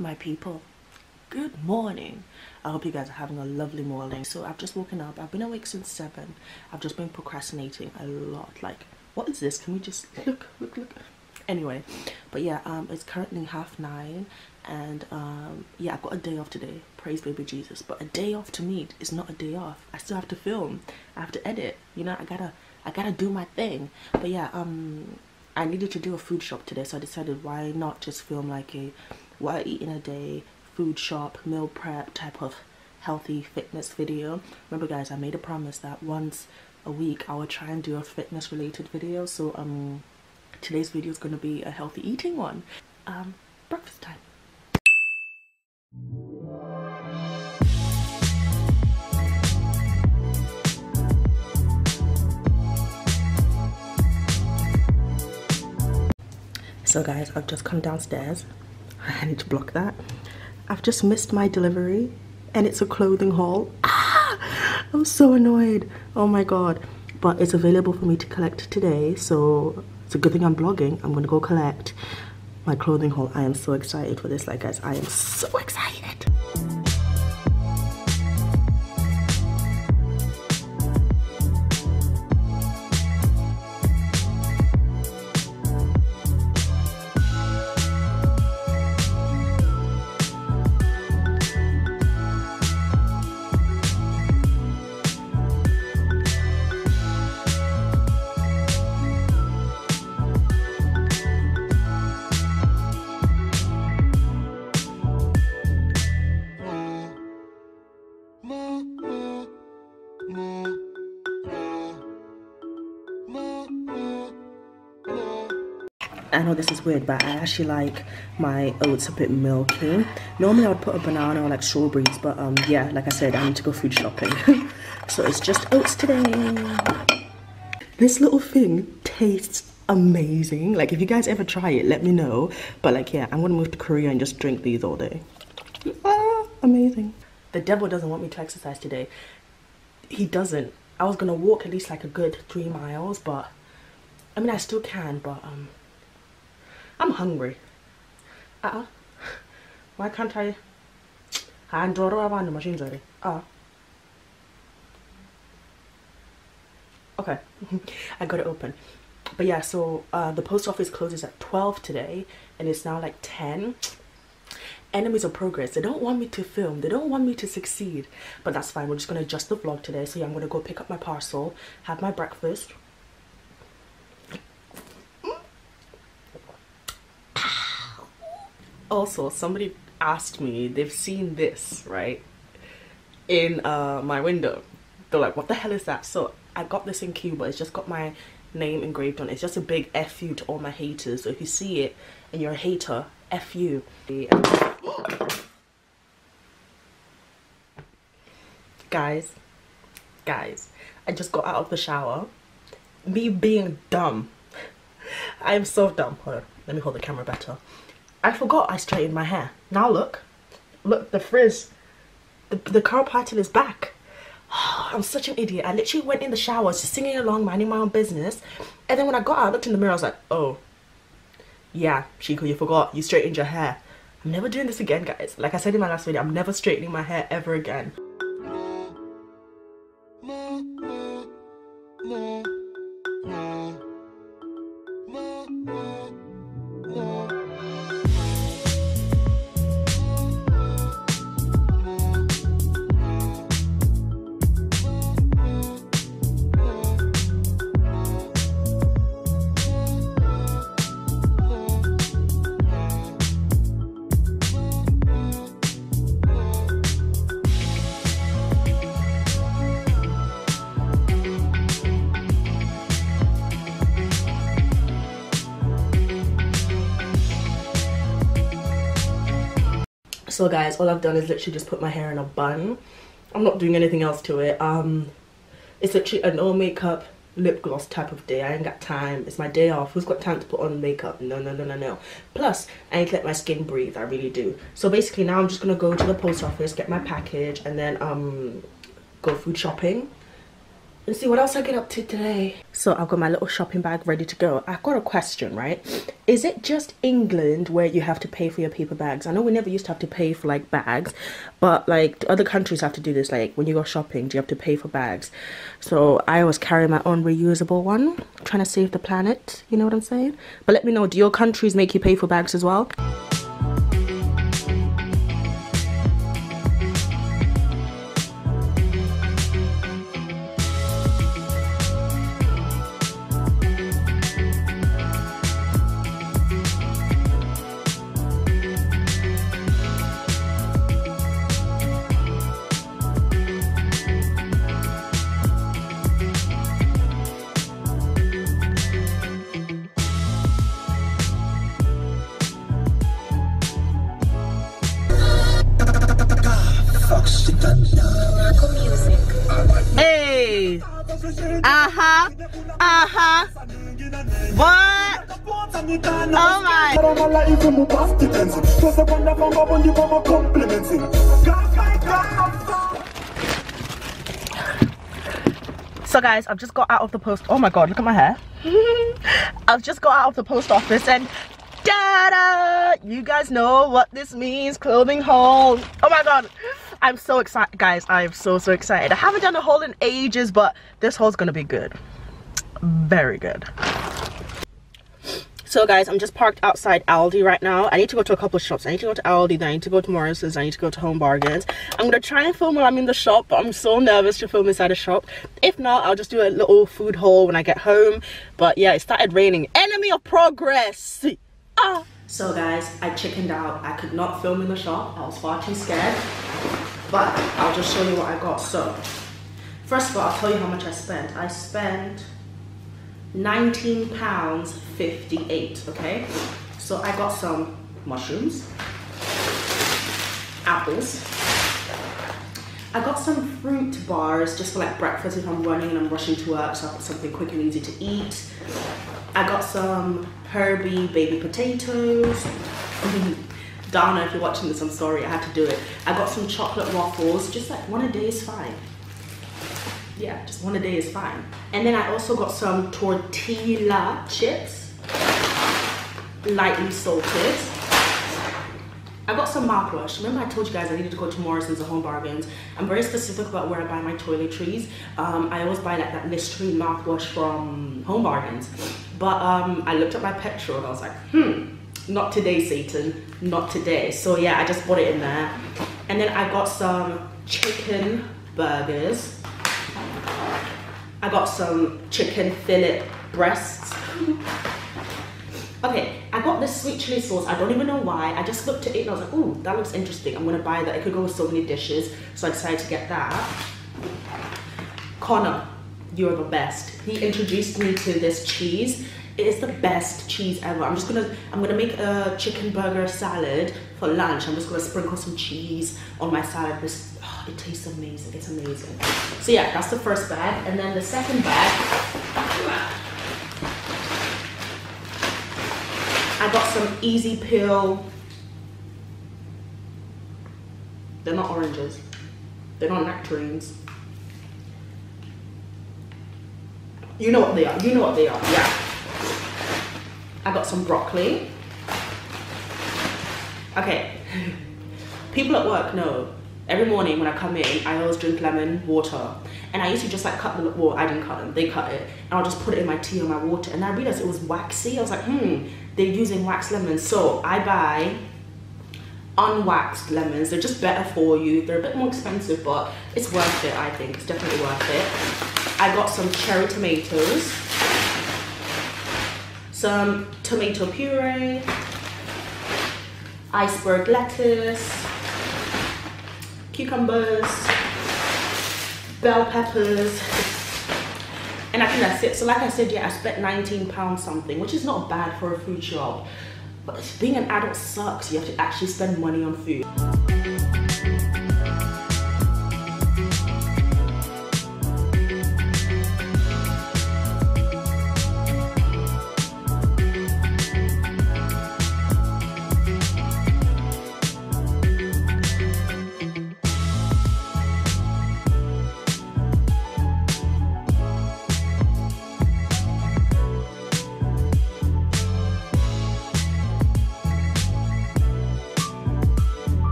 My people, good morning. I hope you guys are having a lovely morning. So I've just woken up. I've been awake since 7. I've just been procrastinating a lot. Like, what is this? Can we just look? Anyway, but yeah, it's currently 9:30, and yeah, I've got a day off today. Praise baby Jesus. But a day off to me is not a day off. I still have to film. I have to edit. You know, I gotta do my thing. But yeah, I needed to do a food shop today, so I decided why not just film like a what I eat in a day, food shop, meal prep type of healthy fitness video. Remember guys, I made a promise that once a week I would try and do a fitness related video. So today's video is going to be a healthy eating one. Breakfast time. So guys, I've just come downstairs. I need to block that. I've just missed my delivery and it's a clothing haul. I'm so annoyed. Oh my god. But it's available for me to collect today, so it's a good thing I'm vlogging. I'm gonna go collect my clothing haul. I am so excited for this. Like guys, I am so excited. I know this is weird, but I actually like my oats a bit milky. Normally I would put a banana or like strawberries, but yeah, like I said, I need to go food shopping. So it's just oats today. This little thing tastes amazing. Like if you guys ever try it, let me know. But like yeah, I'm gonna move to Korea and just drink these all day. Amazing. The devil doesn't want me to exercise today. He doesn't. I was gonna walk at least like a good 3 miles, but I mean I still can, but I'm hungry. Why can't I? I'm on the machine already. Okay. I got it open. But yeah, so the post office closes at 12 today, and it's now like 10. Enemies of progress. They don't want me to film. They don't want me to succeed. But that's fine. We're just gonna adjust the vlog today. So yeah, I'm gonna go pick up my parcel, have my breakfast. Also, somebody asked me, they've seen this, right, in my window. They're like, what the hell is that? So I got this in Cuba. It's just got my name engraved on it. It's just a big F you to all my haters. So if you see it and you're a hater, F you. Guys, I just got out of the shower. Me being dumb. I am so dumb. Hold on, let me hold the camera better. I forgot I straightened my hair. Now look, the frizz, the curl pattern is back. I'm such an idiot. I literally went in the shower just singing along, minding my own business, and then when I got out, I looked in the mirror, I was like, oh yeah, Chico, you forgot, you straightened your hair. I'm never doing this again, guys. Like I said in my last video, I'm never straightening my hair ever again. So guys, all I've done is literally just put my hair in a bun. I'm not doing anything else to it. It's literally a no makeup lip gloss type of day. I ain't got time. It's my day off. Who's got time to put on makeup? No. Plus, I need to let my skin breathe. I really do. So basically now I'm just gonna go to the post office, get my package, and then go food shopping. Let's see what else I get up to today. So I've got my little shopping bag ready to go. I've got a question, right? Is it just England where you have to pay for your paper bags? I know we never used to have to pay for like bags, but like other countries have to do this. Like when you go shopping, do you have to pay for bags? So I always carry my own reusable one, trying to save the planet, you know what I'm saying? But let me know, do your countries make you pay for bags as well? Hey! Uh-huh. Uh-huh. What? Oh my. So guys, I've just got out of the post. Oh my god, look at my hair. I've just got out of the post office and ta-da! You guys know what this means, clothing haul. Oh my god. I'm so excited, guys. I am so excited. I haven't done a haul in ages, but this haul's gonna be good. Very good. So guys, I'm just parked outside Aldi right now. I need to go to a couple of shops. I need to go to Aldi, then I need to go to Morrison's, I need to go to Home Bargains. I'm gonna try and film while I'm in the shop, but I'm so nervous to film inside a shop. If not, I'll just do a little food haul when I get home. But yeah, it started raining. Enemy of progress. Ah. So guys, I chickened out. I could not film in the shop. I was far too scared. But I'll just show you what I got. So, first of all, I'll tell you how much I spent. I spent £19.58, okay? So I got some mushrooms, apples. I got some fruit bars just for like breakfast if I'm running and I'm rushing to work, so I got something quick and easy to eat. I got some Herbie baby potatoes. Donna, if you're watching this, I'm sorry, I had to do it. I got some chocolate waffles, just like one a day is fine. Yeah, just one a day is fine. And then I also got some tortilla chips, lightly salted. I got some mouthwash. Remember I told you guys I needed to go to Morrison's or Home Bargains. I'm very specific about where I buy my toiletries. I always buy like that Listerine mouthwash from Home Bargains. But I looked at my petrol and I was like, not today, Satan, not today. So yeah, I just bought it in there. And then I got some chicken burgers. I got some chicken fillet breasts. Okay, I got this sweet chili sauce. I don't even know why. I just looked at it and I was like, ooh, that looks interesting. I'm gonna buy that. It could go with so many dishes. So I decided to get that. Connor, you're the best. He introduced me to this cheese. It is the best cheese ever. I'm gonna make a chicken burger salad for lunch. I'm just gonna sprinkle some cheese on my salad. It tastes amazing, it's amazing. So yeah, that's the first bag. And then the second bag, I got some easy peel. They're not oranges. They're not nectarines. You know what they are, you know what they are, yeah. I got some broccoli. Okay, people at work know, every morning when I come in, I always drink lemon water. And I used to just like cut the, well, I didn't cut them, they cut it. And I'll just put it in my tea or my water. And I realized it was waxy. I was like, they're using waxed lemons. So I buy unwaxed lemons. They're just better for you. They're a bit more expensive, but it's worth it, I think. It's definitely worth it. I got some cherry tomatoes, some tomato puree, iceberg lettuce, cucumbers, bell peppers, and I think that's it. So like I said, yeah, I spent £19 something, which is not bad for a food shop, but being an adult sucks. You have to actually spend money on food.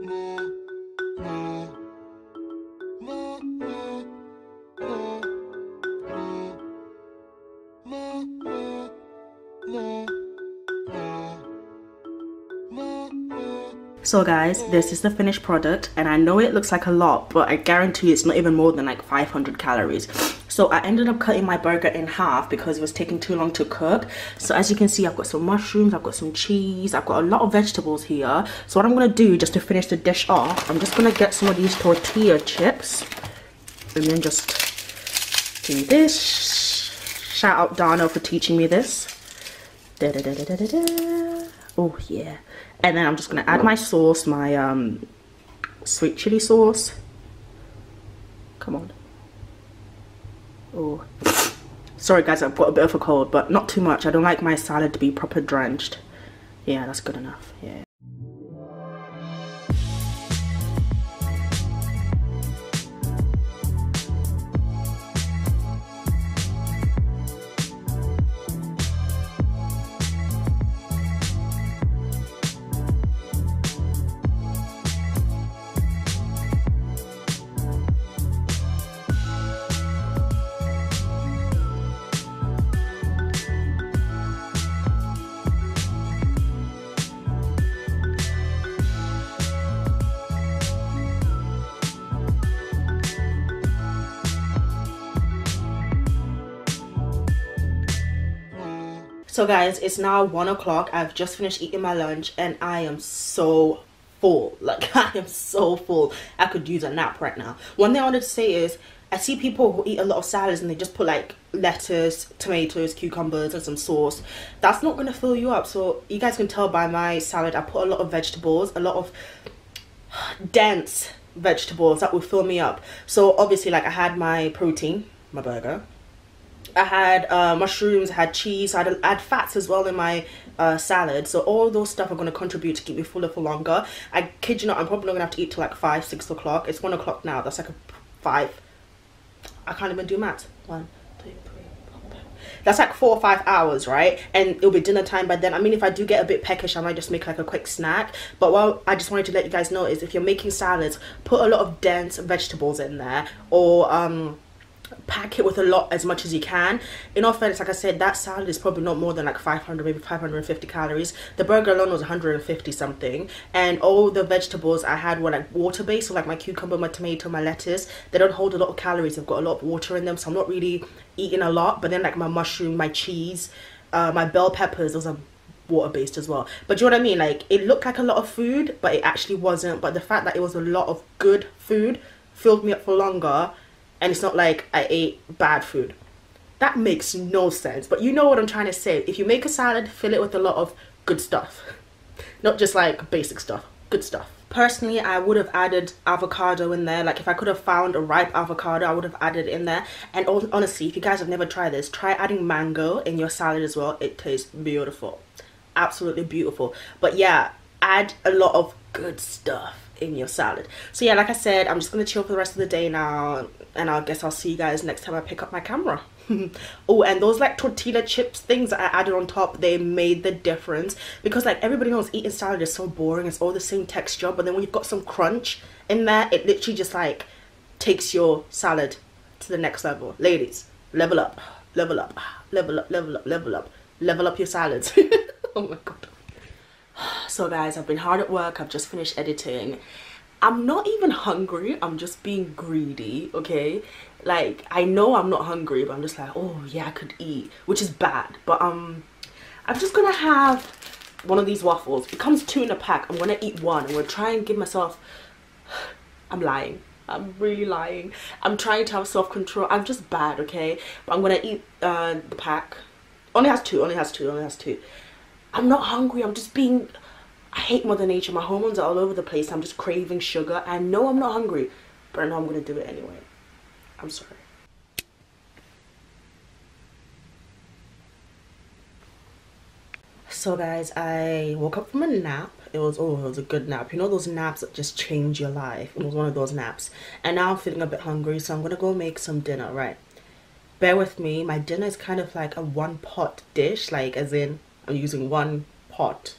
So guys, this is the finished product, and I know it looks like a lot, but I guarantee it's not even more than like 500 calories. So I ended up cutting my burger in half because it was taking too long to cook. So as you can see, I've got some mushrooms, I've got some cheese, I've got a lot of vegetables here. So what I'm gonna do, just to finish the dish off, I'm just gonna get some of these tortilla chips and then just do this. Shout out Dano for teaching me this. Da, da, da, da, da, da. Oh yeah. And then I'm just gonna add my sauce, my sweet chili sauce. Come on. Oh, sorry guys, I've got a bit of a cold, but not too much. I don't like my salad to be proper drenched. Yeah, that's good enough. Yeah. So guys, it's now 1 o'clock. I've just finished eating my lunch and I am so full. Like, I am so full. I could use a nap right now. One thing I wanted to say is, I see people who eat a lot of salads and they just put like lettuce, tomatoes, cucumbers and some sauce. That's not going to fill you up. So you guys can tell by my salad, I put a lot of vegetables, a lot of dense vegetables that will fill me up. So obviously, like, I had my protein, my burger. I had mushrooms, I had cheese, I had fats as well in my salad. So all those stuff are going to contribute to keep me fuller for longer. I kid you not, I'm probably not going to have to eat till like 5, 6 o'clock. It's 1 o'clock now. That's like a 5. I can't even do maths. 1, 2, 3, 4, 5. That's like 4 or 5 hours, right? And it'll be dinner time by then. I mean, if I do get a bit peckish, I might just make like a quick snack. But what I just wanted to let you guys know is, if you're making salads, put a lot of dense vegetables in there, or pack it with a lot, as much as you can. In all fairness, like I said, that salad is probably not more than like 500, maybe 550 calories. The burger alone was 150 something, and all the vegetables I had were like water based. So like my cucumber, my tomato, my lettuce, they don't hold a lot of calories. They've got a lot of water in them, so I'm not really eating a lot. But then like my mushroom, my cheese, my bell peppers, those are water based as well. But do you know what I mean? Like, it looked like a lot of food, but it actually wasn't. But the fact that it was a lot of good food filled me up for longer. And it's not like I ate bad food. That makes no sense. But you know what I'm trying to say. If you make a salad, fill it with a lot of good stuff. Not just like basic stuff. Good stuff. Personally, I would have added avocado in there. Like, if I could have found a ripe avocado, I would have added it in there. And honestly, if you guys have never tried this, try adding mango in your salad as well. It tastes beautiful. Absolutely beautiful. But yeah, add a lot of good stuff in your salad. So yeah, like I said, I'm just gonna chill for the rest of the day now, and I guess I'll see you guys next time I pick up my camera. Oh, and those like tortilla chips things that I added on top, they made the difference, because like everybody knows eating salad is so boring. It's all the same texture, but then when you've got some crunch in there, it literally just like takes your salad to the next level. Ladies, level up, level up, level up, level up, level up, level up your salads. Oh my god. So guys, I've been hard at work. I've just finished editing. I'm not even hungry. I'm just being greedy, okay? Like, I know I'm not hungry, but I'm just like, oh yeah, I could eat, which is bad. But I'm just gonna have one of these waffles. It comes 2 in a pack. I'm gonna eat one. I'm gonna try and give myself, I'm lying. I'm really lying. I'm trying to have self-control. I'm just bad, okay? But I'm gonna eat the pack. Only has 2, only has 2, only has 2. I'm not hungry. I'm just being, I hate Mother Nature. My hormones are all over the place. I'm just craving sugar. I know I'm not hungry, but I know I'm going to do it anyway. I'm sorry. So guys, I woke up from a nap. It was a good nap. You know those naps that just change your life? It was one of those naps. And now I'm feeling a bit hungry, so I'm going to go make some dinner, right? Bear with me. My dinner is kind of like a one-pot dish, like as in I'm using one pot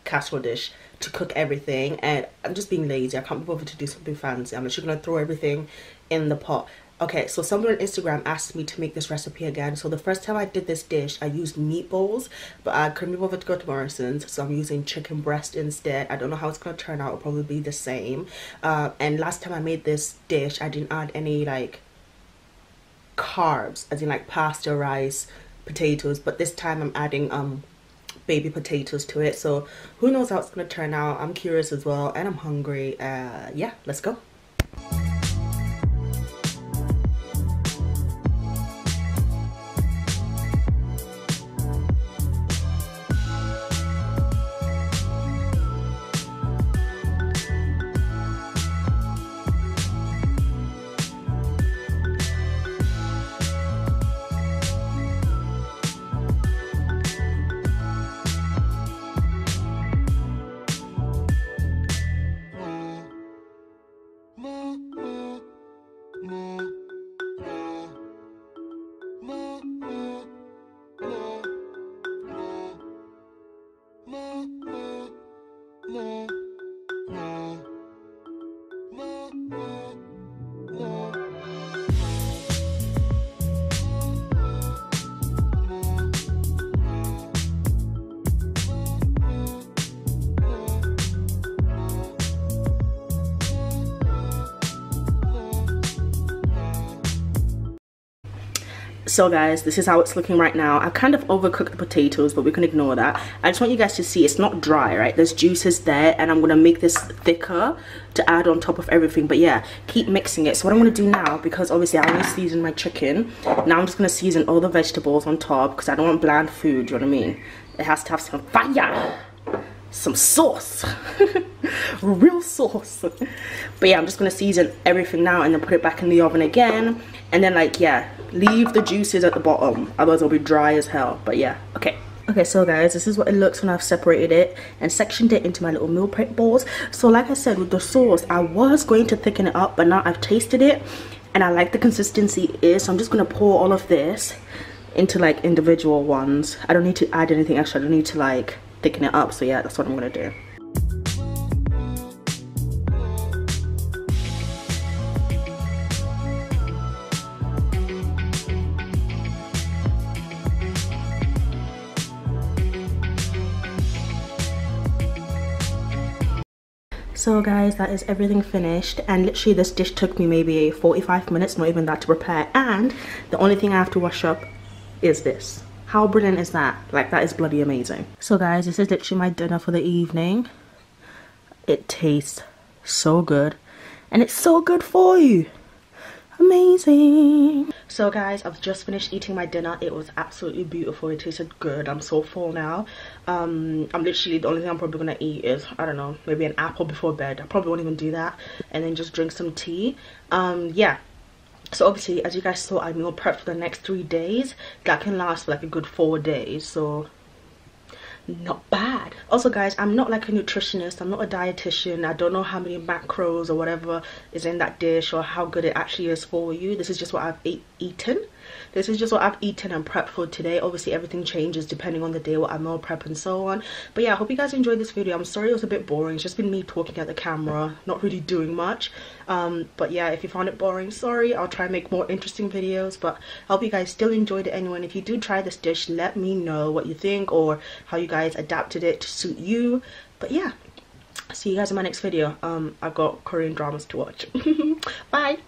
casserole dish to cook everything, and I'm just being lazy. I can't be bothered to do something fancy. I'm actually gonna throw everything in the pot. Okay, so someone on Instagram asked me to make this recipe again. So the first time I did this dish, I used meatballs, but I couldn't be bothered to go to Morrison's, so I'm using chicken breast instead. I don't know how it's gonna turn out. It'll probably be the same. And last time I made this dish, I didn't add any like carbs, as in like pasta, rice, potatoes, but this time I'm adding baby potatoes to it. So who knows how it's gonna turn out. I'm curious as well, and I'm hungry. Yeah, let's go. So guys, this is how it's looking right now. I kind of overcooked the potatoes, but we can ignore that. I just want you guys to see it's not dry, right? There's juices there, and I'm gonna make this thicker to add on top of everything. But yeah, keep mixing it. So what I'm gonna do now, because obviously I only seasoned my chicken, now I'm just gonna season all the vegetables on top, because I don't want bland food, you know what I mean? It has to have some fire, some sauce, real sauce. But yeah, I'm just gonna season everything now and then put it back in the oven again, and then like, yeah, leave the juices at the bottom, otherwise it'll be dry as hell. But yeah, okay, so guys, this is what it looks when I've separated it and sectioned it into my little meal prep balls. So like I said, with the sauce, I was going to thicken it up, but now I've tasted it and I like the consistency it is, so I'm just gonna pour all of this into like individual ones. I don't need to add anything extra. I don't need to like thicken it up. So yeah, that's what I'm gonna do. So guys, that is everything finished, and literally this dish took me maybe 45 minutes, not even that, to prepare, and the only thing I have to wash up is this. How brilliant is that? Like, that is bloody amazing. So guys, this is literally my dinner for the evening. It tastes so good, and it's so good for you. Amazing. So guys, I've just finished eating my dinner. It was absolutely beautiful. It tasted good. I'm so full now. I'm literally, the only thing I'm probably gonna eat is, I don't know, maybe an apple before bed. I probably won't even do that, and then just drink some tea. Yeah, so obviously, as you guys saw, I meal prep for the next 3 days. That can last for like a good 4 days, so not bad. Also guys, I'm not like a nutritionist, I'm not a dietitian. I don't know how many macros or whatever is in that dish or how good it actually is for you. This is just what I've eaten. This is just what I've eaten and prepped for today. Obviously everything changes depending on the day, what I meal prep and so on. But yeah, I hope you guys enjoyed this video. I'm sorry it was a bit boring. It's just been me talking at the camera, not really doing much. But yeah, if you found it boring, sorry. I'll try and make more interesting videos, but I hope you guys still enjoyed it anyway. And if you do try this dish, let me know what you think or how you guys adapted it to suit you. But yeah, see you guys in my next video. I've got Korean dramas to watch. Bye.